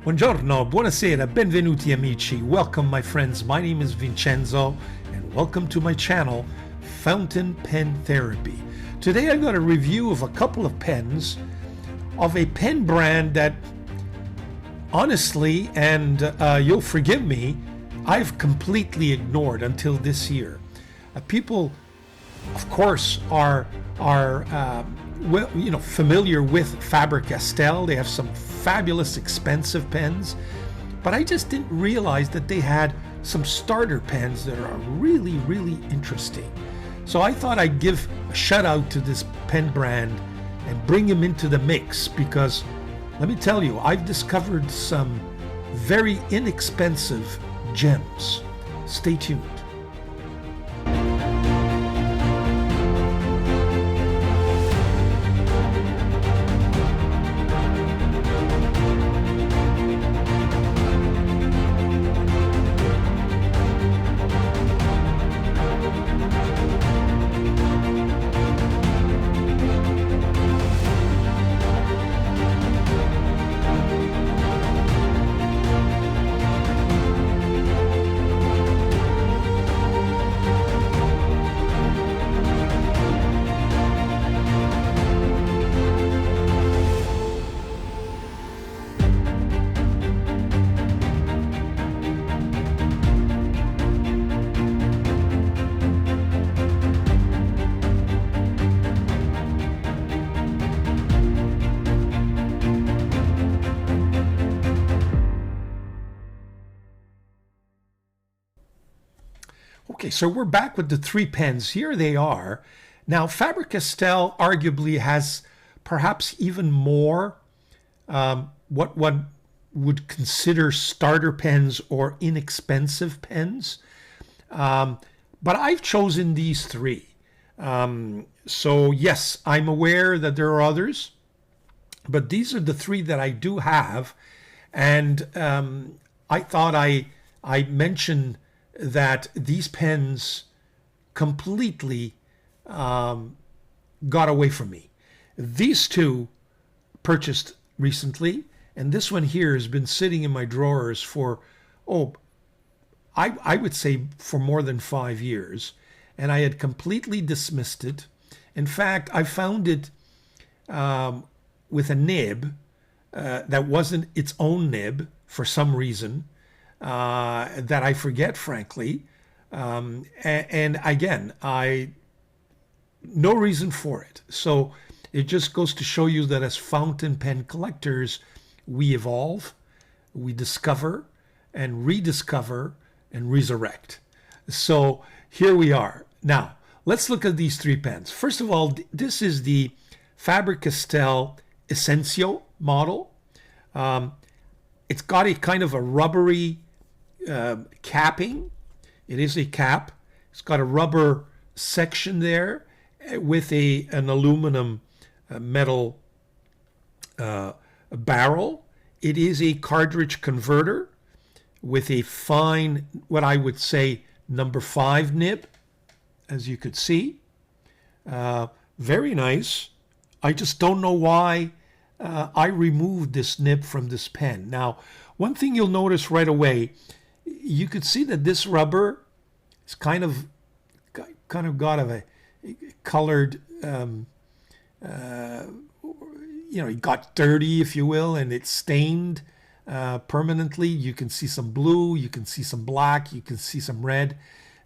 Buongiorno, buonasera, benvenuti amici. Welcome my friends, my name is Vincenzo and welcome to my channel, Fountain Pen Therapy. Today I got a review of a couple of pens of a pen brand that honestly, and you'll forgive me, I've completely ignored until this year. People, of course, are well, familiar with Faber Castell. They have some fabulous, expensive pens, but I just didn't realize that they had some starter pens that are really, really interesting. So I thought I'd give a shout out to this pen brand and bring him into the mix because let me tell you, I've discovered some very inexpensive gems. Stay tuned. Okay, so we're back with the three pens. Here they are. Now, Faber Castell arguably has perhaps even more what one would consider starter pens or inexpensive pens. But I've chosen these three. So yes, I'm aware that there are others, but these are the three that I do have. And I thought I mentioned that these pens completely got away from me. These two purchased recently, and this one here has been sitting in my drawers for, I would say for more than 5 years, and I had completely dismissed it. In fact, I found it with a nib that wasn't its own nib for some reason. That I forget, frankly. And again, no reason for it. So it just goes to show you that as fountain pen collectors, we evolve, we discover and rediscover and resurrect. So here we are. Now, let's look at these three pens. First of all, this is the Faber Castell Essenzio model. It's got a kind of a rubbery capping. It is a cap. It's got a rubber section there with an aluminum metal barrel. It is a cartridge converter with a fine, what I would say, number 5 nib, as you could see. Very nice. I just don't know why I removed this nib from this pen. Now, one thing you'll notice right away, you could see that this rubber is kind of got a colored, it got dirty, if you will, and it's stained permanently. You can see some blue, you can see some black, you can see some red.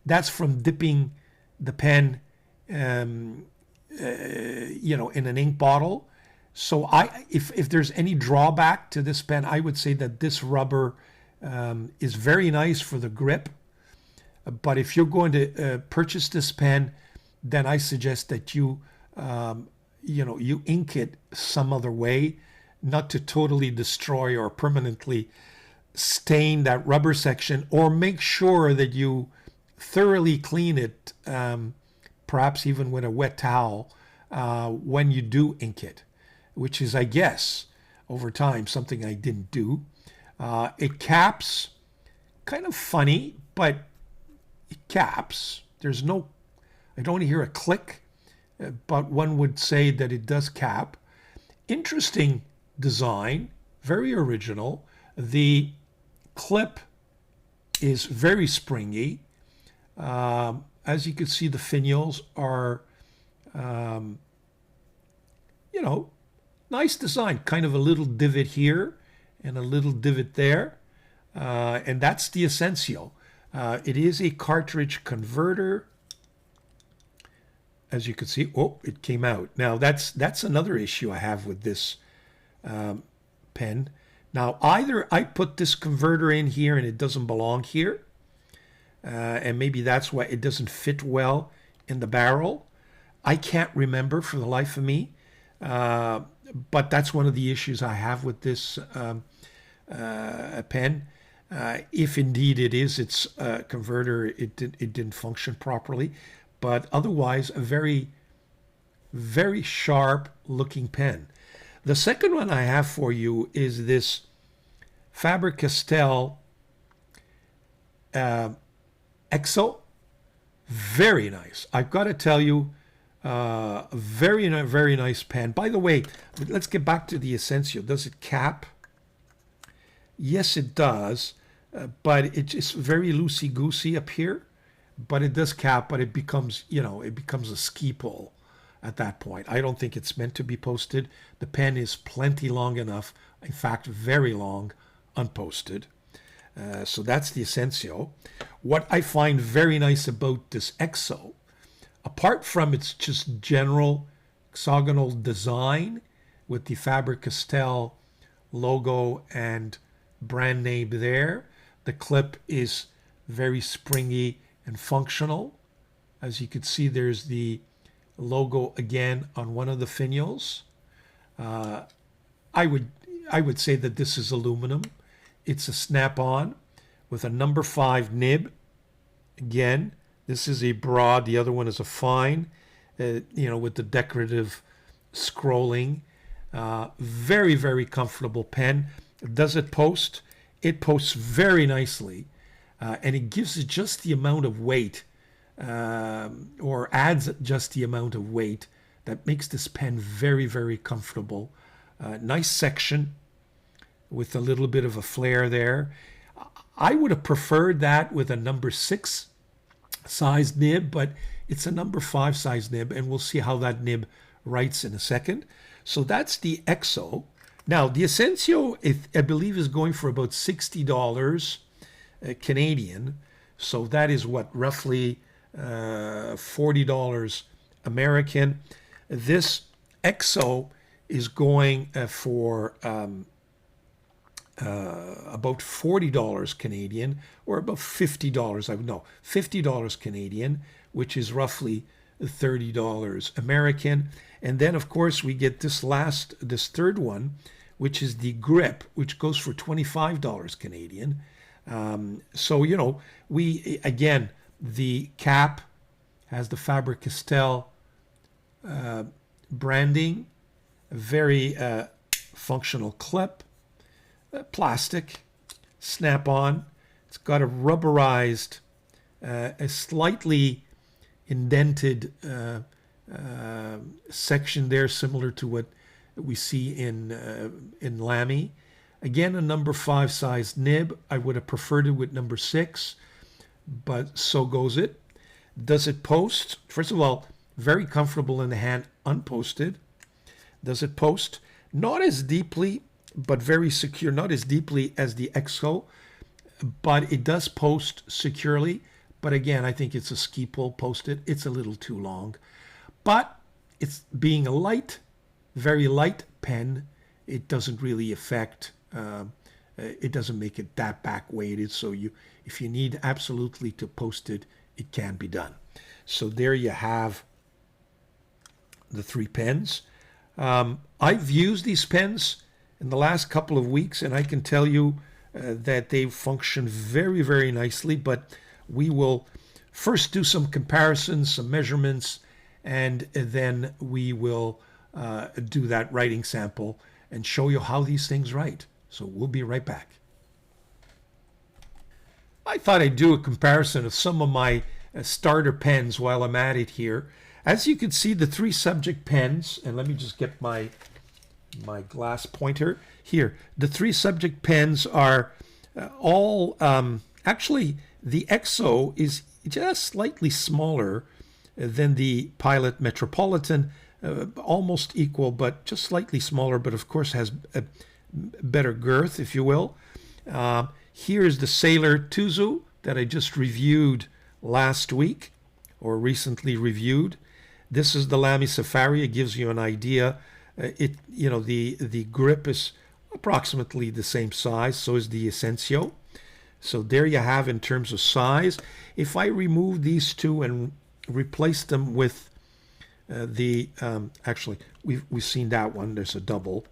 That's from dipping the pen, in an ink bottle. So if there's any drawback to this pen, I would say that this rubber is very nice for the grip, but if you're going to purchase this pen, then I suggest that you ink it some other way, not to totally destroy or permanently stain that rubber section, or make sure that you thoroughly clean it, perhaps even with a wet towel, when you do ink it, which is, I guess, over time, something I didn't do. It caps, kind of funny, but it caps. I don't hear a click, but one would say that it does cap. Interesting design, very original. The clip is very springy. As you can see, the finials are, you know, nice design. Kind of a little divot here and a little divot there. And that's the Essential. It is a cartridge converter. As you can see, oh, it came out. Now, that's another issue I have with this pen. Now, either I put this converter in here and it doesn't belong here, and maybe that's why it doesn't fit well in the barrel. I can't remember for the life of me, but that's one of the issues I have with this pen. If indeed it is its converter, it didn't function properly. But otherwise, a very, very sharp looking pen. The second one I have for you is this Faber Castell Exo. Very nice. I've got to tell you, very nice pen. By the way, let's get back to the Essential. Does it cap? Yes, it does, but it's just very loosey-goosey up here. But it does cap, but it becomes, you know, it becomes a ski pole at that point. I don't think it's meant to be posted. The pen is plenty long enough, in fact, very long, unposted. So that's the Essential. What I find very nice about this Exo, apart from its just general hexagonal design with the Faber Castell logo and brand name there, the clip is very springy and functional. As you can see, there's the logo again on one of the finials. I would say that this is aluminum. It's a snap-on with a number 5 nib. Again, this is a broad, the other one is a fine, you know, with the decorative scrolling. Very, very comfortable pen. Does it post? It posts very nicely. And it gives it just the amount of weight, or adds just the amount of weight that makes this pen very, very comfortable. Nice section with a little bit of a flare there. I would have preferred that with a number 6 size nib, but it's a number 5 size nib, and we'll see how that nib writes in a second. So that's the Exo. Now, the Essential, I believe, is going for about $60. Canadian, so that is what, roughly $40 American. This Exo is going for about $40 Canadian, or about $50. I know $50 Canadian, which is roughly $30 American. And then, of course, we get this third one, which is the grip, which goes for $25 Canadian. So, you know, again, the cap has the Faber Castell branding, a very functional clip, plastic, snap-on. It's got a rubberized, a slightly indented section there, similar to what we see in Lamy. Again, a number 5 size nib. I would have preferred it with number 6, but so goes it. Does it post? First of all, very comfortable in the hand, unposted. Does it post? Not as deeply, but very secure. Not as deeply as the Exo, but it does post securely. But again, I think it's a ski pole posted. It's a little too long. But it's being a light, very light pen, it doesn't really affect, it doesn't make it that back weighted. So if you need absolutely to post it, it can be done. So there you have the 3 pens. I've used these pens in the last couple of weeks, and I can tell you that they function very, very nicely. But we will first do some comparisons, some measurements, and then we will do that writing sample and show you how these things write. So we'll be right back. I thought I'd do a comparison of some of my starter pens while I'm at it here. As you can see, the 3 subject pens, and let me just get my my glass pointer. Here, the 3 subject pens are all, actually, the EXO is just slightly smaller than the Pilot Metropolitan, almost equal, but just slightly smaller, but of course has a better girth, if you will. Here's the Sailor Tuzu that I just reviewed last week, or recently reviewed. This is the Lamy Safari. It gives you an idea. The grip is approximately the same size. So is the Essenzio. So there you have in terms of size. If I remove these two and replace them with actually we've seen that one. There's a double.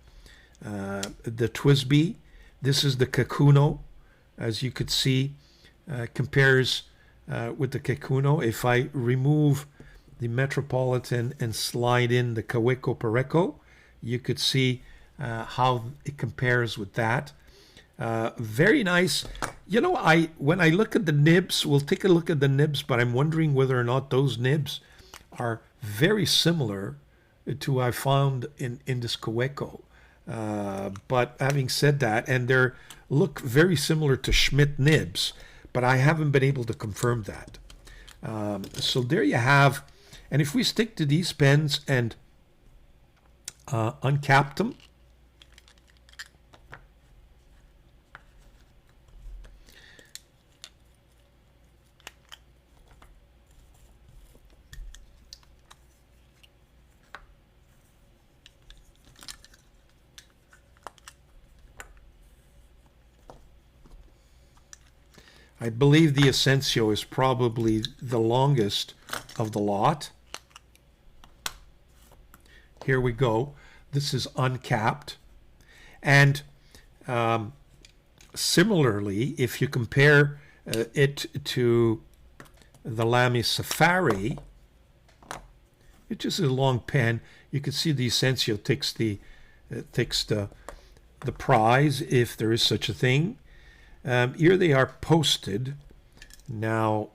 The Twisby. This is the Kakuno. As you could see, compares with the Kakuno. If I remove the Metropolitan and slide in the Kaweco Pareco, you could see how it compares with that. Very nice. When I look at the nibs, we'll take a look at the nibs, but I'm wondering whether or not those nibs are very similar to what I found in this Kaweco. But having said that, and they look very similar to Schmidt nibs, but I haven't been able to confirm that. So there you have. And if we stick to these pens and uncap them, I believe the Essenzio is probably the longest of the lot. Here we go. This is uncapped. And similarly, if you compare it to the Lamy Safari, which is a long pen, you can see the Essenzio takes the prize, if there is such a thing. Here they are posted. Now,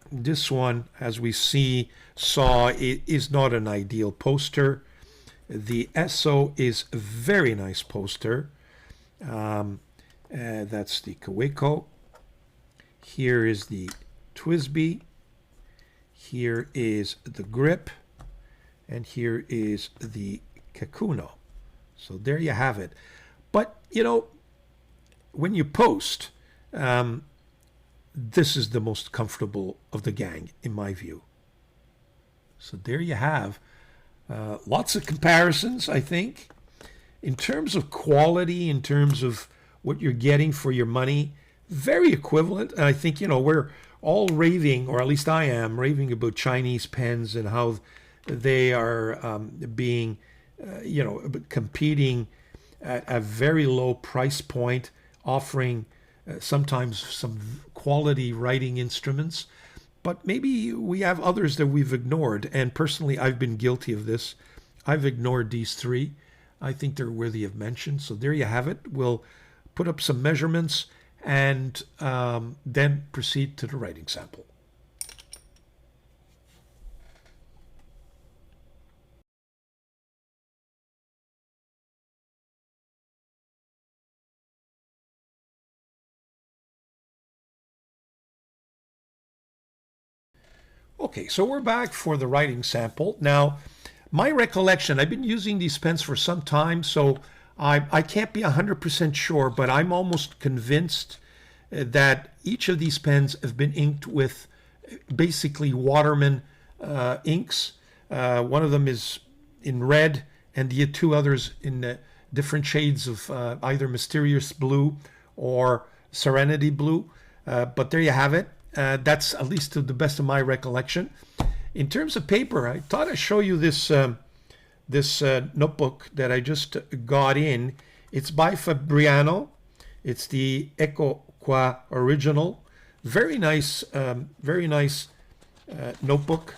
this one, as we saw, it is not an ideal poster. The Esso is a very nice poster. That's the Kaweco. Here is the Twisby. Here is the Grip. And here is the Kakuno. So there you have it. But, when you post, this is the most comfortable of the gang, in my view. So there you have lots of comparisons, I think. In terms of quality, in terms of what you're getting for your money, very equivalent. And I think, we're all raving, or at least I am, raving about Chinese pens and how they are being, competing at a very low price point, offering sometimes some quality writing instruments, but maybe we have others that we've ignored. And personally, I've been guilty of this. I've ignored these 3. I think they're worthy of mention. So there you have it. We'll put up some measurements and then proceed to the writing sample. Okay, so we're back for the writing sample. Now, my recollection, I've been using these pens for some time, so I can't be 100% sure, but I'm almost convinced that each of these pens have been inked with basically Waterman inks. One of them is in red, and the 2 others in different shades of either Mysterious Blue or Serenity Blue. But there you have it. That's at least to the best of my recollection. In terms of paper, I thought I'd show you this notebook that I just got in. It's by Fabriano. It's the Eco Qua Original. Very nice notebook.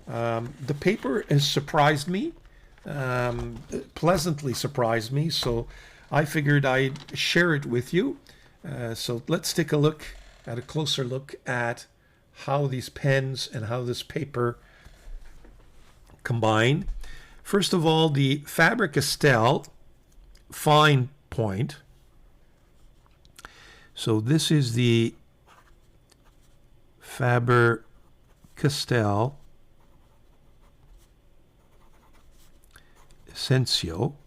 The paper has surprised me, pleasantly surprised me. So I figured I'd share it with you. So let's take a closer look at how these pens and how this paper combine. First of all, the Faber Castell fine point. So this is the Faber Castell Essential.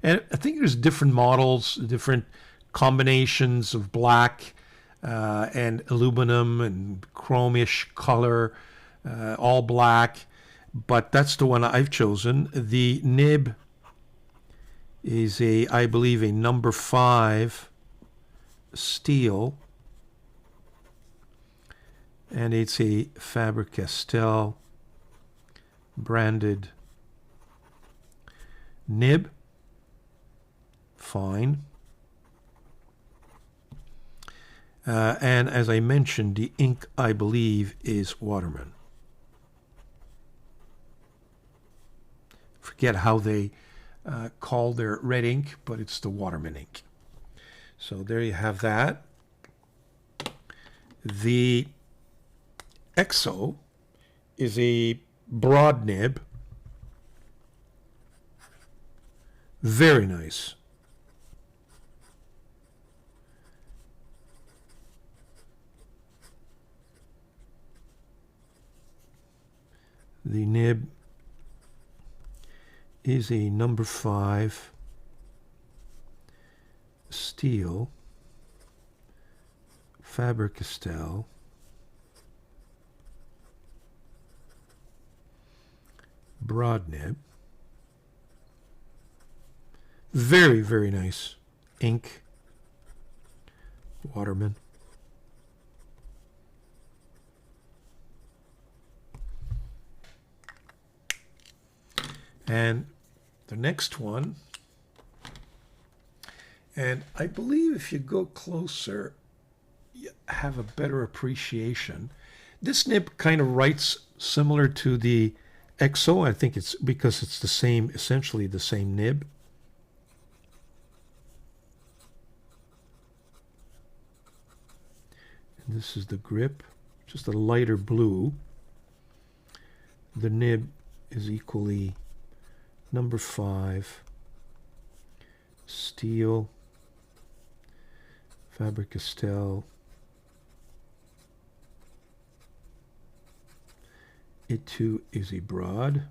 And I think there's different models, different combinations of black and aluminum and chromish color, all black. But that's the one I've chosen. The nib is I believe, a number 5 steel. And it's a Faber Castell branded nib. Fine. And as I mentioned, the ink, I believe, is Waterman. Forget how they call their red ink, but it's the Waterman ink. So there you have that. The EXO is a broad nib. Very nice. The nib is a number 5 steel Faber Castell broad nib. Very, very nice ink. Waterman. And the next one, and I believe if you go closer, you have a better appreciation. This nib kind of writes similar to the EXO. I think it's because it's the same, essentially the same nib. And this is the grip, just a lighter blue. The nib is equally number 5 steel Faber Castell. It too is a broad,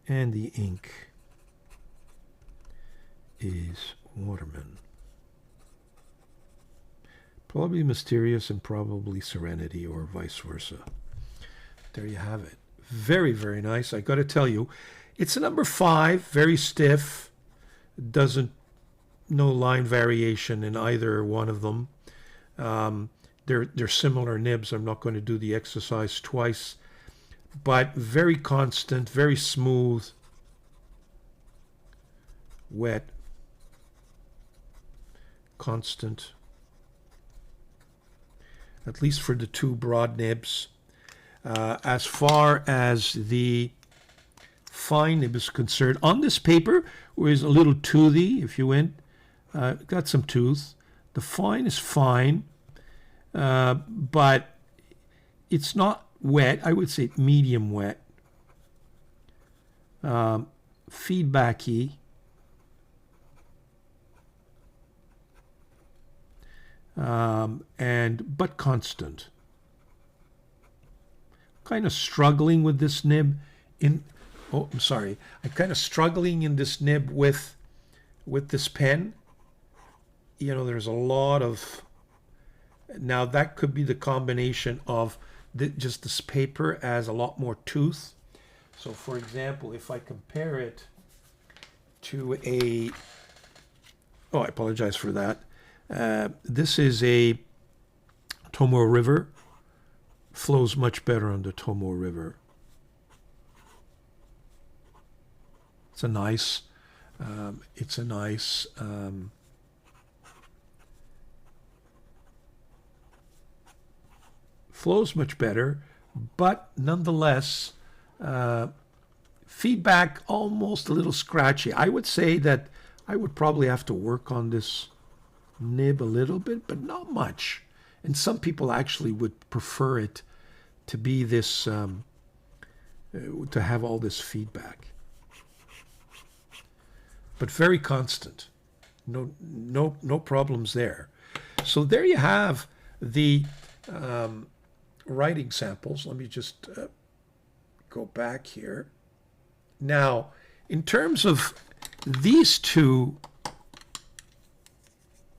and the ink is Waterman. Probably Mysterious and probably Serenity, or vice versa. There you have it. Very, very nice. I got to tell you, it's a number 5, very stiff. No line variation in either one of them. They're similar nibs. I'm not going to do the exercise twice, but very constant, very smooth, wet, constant. At least for the 2 broad nibs. As far as the fine nib is concerned, on this paper, where is a little toothy, if you went, got some tooth. The fine is fine, but it's not wet. I would say medium wet. Feedbacky. But constant. Kind of struggling with this nib I'm kind of struggling in this nib with this pen. You know, there's a lot of, now that could be the combination of just this paper as a lot more tooth. So for example, if I compare it to I apologize for that. This is a Tomoe River. Flows much better on the Tomoe River. It's a nice, flows much better, but nonetheless, feedback almost a little scratchy. I would say that I would probably have to work on this nib a little bit, but not much. And some people actually would prefer it to be this, to have all this feedback. But very constant. No problems there. So there you have the writing samples. Let me just go back here. Now, in terms of these two,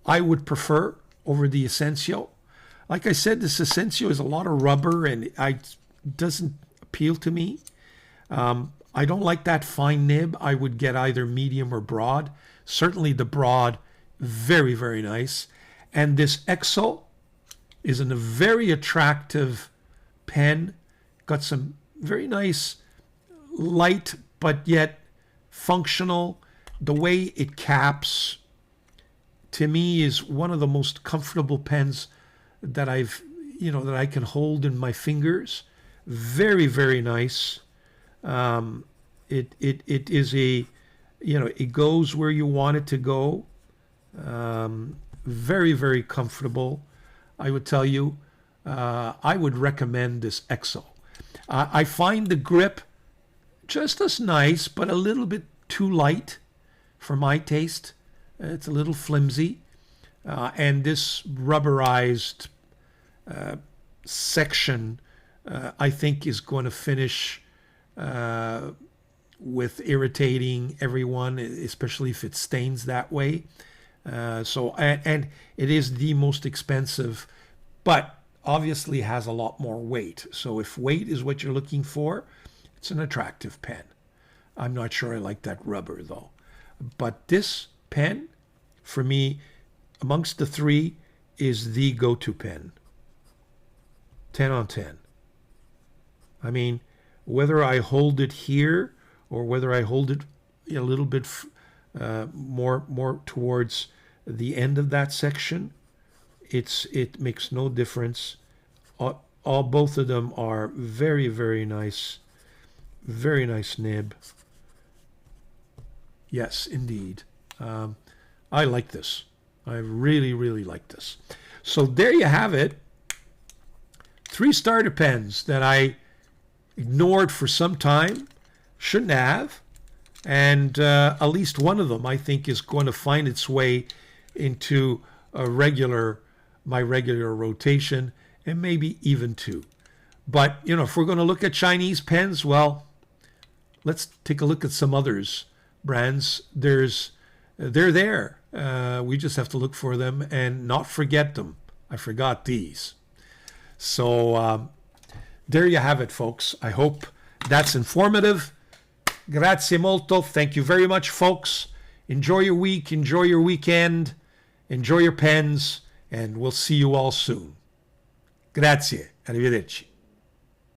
I would prefer over the Essenzio. Like I said, this Essenzio is a lot of rubber and it doesn't appeal to me. I don't like that fine nib. I would get either medium or broad. Certainly the broad, very, very nice. And this Exo is a very attractive pen. Got some very nice, light, but yet functional. The way it caps, to me, is one of the most comfortable pens that that I can hold in my fingers. Very, very nice. It is it goes where you want it to go. Very, very comfortable. I would tell you, I would recommend this Exo. I find the grip just as nice, but a little bit too light for my taste. It's a little flimsy. And this rubberized section, I think, is going to finish with irritating everyone, especially if it stains that way. And it is the most expensive, but obviously has a lot more weight. So if weight is what you're looking for, it's an attractive pen. I'm not sure I like that rubber though. But this pen, for me, amongst the three, is the go-to pen. 10 on 10. I mean, whether I hold it here or whether I hold it a little bit more towards the end of that section, it makes no difference. Both of them are very, very nice nib. Yes, indeed. I like this. I really, really like this. So there you have it. 3 starter pens that I ignored for some time, shouldn't have, and at least one of them I think is going to find its way into my regular rotation, and maybe even 2. But if we're going to look at Chinese pens, well, let's take a look at some others brands. They're there. We just have to look for them and not forget them. I forgot these. So there you have it, folks. I hope that's informative. Grazie molto. Thank you very much, folks. Enjoy your week. Enjoy your weekend. Enjoy your pens. And we'll see you all soon. Grazie. Arrivederci.